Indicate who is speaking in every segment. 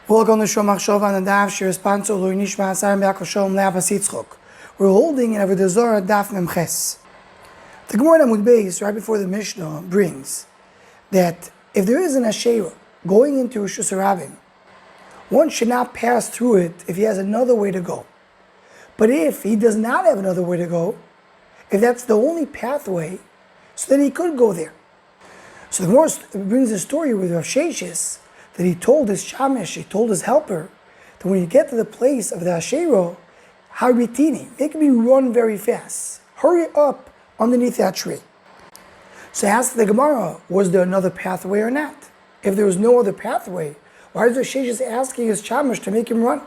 Speaker 1: Welcome to Shom Achshava and the Daf Shir Sponsor Lui Nishma Asar Be'akol Shalom Le'avas Yitzchok. We're holding in Avoda Zara Daf Memches. The Gemara Amud Beis, right before the Mishnah, brings that if there is an Asheira going into Rosh Hashanah, one should not pass through it if he has another way to go. But if he does not have another way to go, if that's the only pathway, so then he could go there. So the Gemara brings a story with Rav Sheshes that he told his shamish, he told his helper, that when you get to the place of the Asheira, haritini, make me run very fast. Hurry up underneath that tree. So ask the Gemara, was there another pathway or not? If there was no other pathway, why is Rav Sheshes asking his shamish to make him run?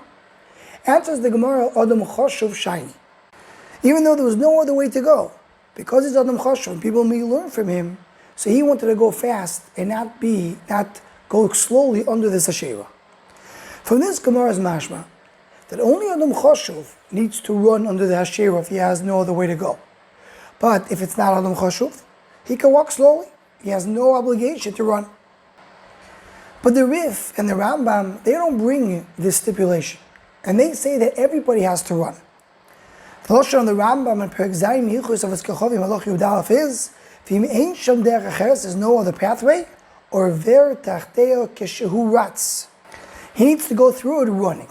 Speaker 1: Answers the Gemara, Adam Choshuv Shiny. Even though there was no other way to go, because he's Adam Choshuv, people may learn from him, so he wanted to go fast and not go slowly under this Asheira. From this Gemara's mashma, that only Adam Choshuv needs to run under the Asheira if he has no other way to go. But if it's not Adam Choshuv, he can walk slowly. He has no obligation to run. But the Rif and the Rambam, they don't bring this stipulation. And they say that everybody has to run. The Lashon of the Rambam and Perek Zayin Yichus of Eskechovim Malach Yudalef is, V'im ein sham derech acheres, there's no other pathway, or ver tachteo keshehu ratz. He needs to go through it running.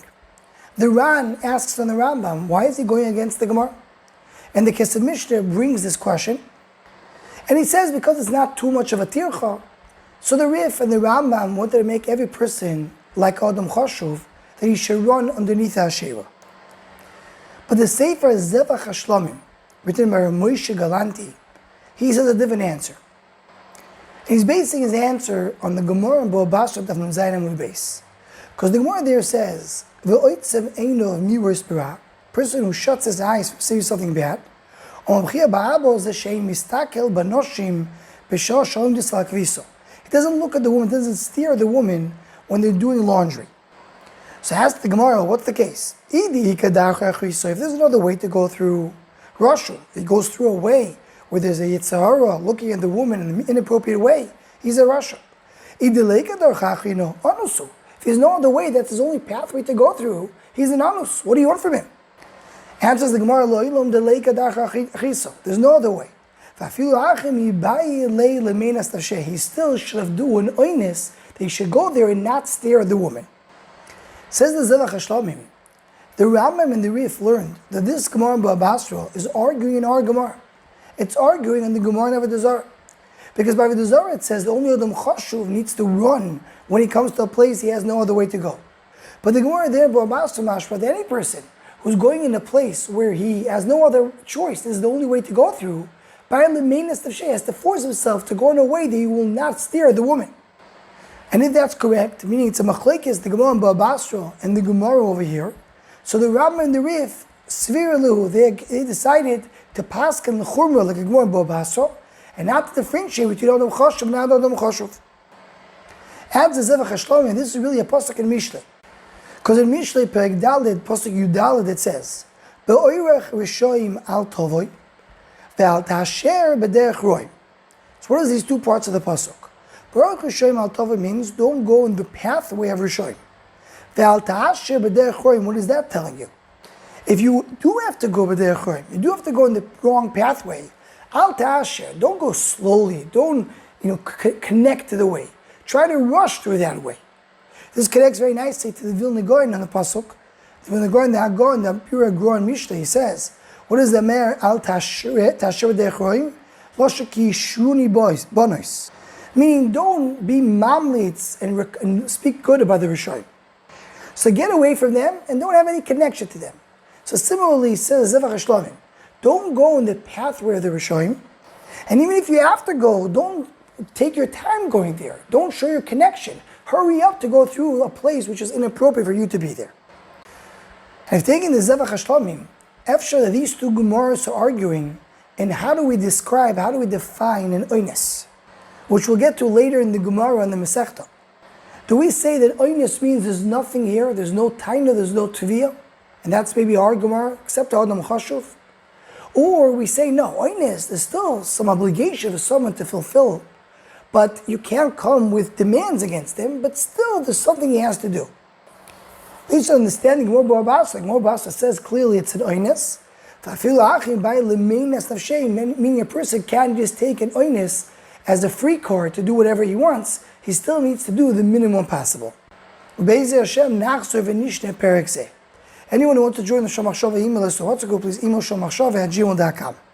Speaker 1: The Ran asks on the Rambam, why is he going against the Gemara? And the Kesed Mishnah brings this question, and he says because it's not too much of a tircha, so the Rif and the Rambam wanted to make every person like Adam Choshuv, that he should run underneath the Asheira. But the Sefer Zevach HaShlomim, written by Moshe Galanti, he says a different answer. He's basing his answer on the Gemara in Bo Basra Daf Nun Zayin Amud Beis. Because the Gemara there says, V'oitzev eino of miras b'ra, person who shuts his eyes from saying something bad, he doesn't look at the woman, doesn't stare at the woman when they're doing laundry. So ask the Gemara, what's the case? If there's another way to go through Russia, he goes through a way where there's a Yitzhara looking at the woman in an inappropriate way, he's a Rasha. If there's no other way, that's his only pathway to go through, he's an Anus. What do you want from him? Answers the Gemara, there's no other way. He still should have done an oinus, that he should go there and not stare at the woman. Says the Zevach HaShlomim, the Rambam and the Rif learned that this Gemara in Bava Basra is arguing in our Gemara. It's arguing on the Gemara in Avoda Zara. Because by Avoda Zara it says that only Adam Choshuv needs to run when he comes to a place he has no other way to go. But the Gemara there in Bava Basra mashma that any person who's going in a place where he has no other choice, this is the only way to go through, by the mainest of Sheh has to force himself to go in a way that he will not stare at the woman. And if that's correct, meaning it's a machlekes, the Gemara in Bava Basra and the Gemara over here, so the Rambam and the Rif, Svirelu, they decided to pasken the chumrah like a Gemara in Bava Basra, and not to differentiate between Adam Choshuv and not Adam Choshuv. Adds the Zevach HaShlomim, and this is really a pasuk in Mishlei. Because in Mishlei, Perek Daled, pasuk Yudaled, it says, Be'oirech rishoyim al tovoy, ve'al ta'asher b'derech roim. So what are these two parts of the pasuk? Be'oirech rishoyim al tovoy means don't go in the pathway of rishoyim. Ve'al ta'asher b'derech roim, what is that telling you? If you do have to go b'derech roim, you do have to go in the wrong pathway, al ta'asher, don't go slowly, don't connect to the way. Try to rush through that way. This connects very nicely to the Vilna Gaon on the pasuk. The Vilna Gaon, the Hagon, the Pura Gaon Mishnah, he says, what is the mer al ta'asher b'derech roim? Loshaki shuni bonos. Meaning, don't be mamlitz and speak good about the Rishonim. So get away from them and don't have any connection to them. So similarly, says Zevach HaShlomim, don't go in the pathway of the Rishonim, and even if you have to go, don't take your time going there. Don't show your connection. Hurry up to go through a place which is inappropriate for you to be there. And if taking the Zevach HaShlomim, after that these two Gemaras are arguing, and how do we define an oines, which we'll get to later in the Gemara and the Masechta. Do we say that oines means there's nothing here, there's no taina, there's no tviyah, and that's maybe our Gemara, except Adam Choshuv? Or we say, no, oines, there's still some obligation for someone to fulfill, but you can't come with demands against him, but still there's something he has to do. At least understanding Gemara Basa says clearly it's an oines. Meaning a person can't just take an oines as a free card to do whatever he wants. He still needs to do the minimum possible. Anyone who wants to join the Shomachshava email list, so what's to go, please email shomachshava@gmail.com.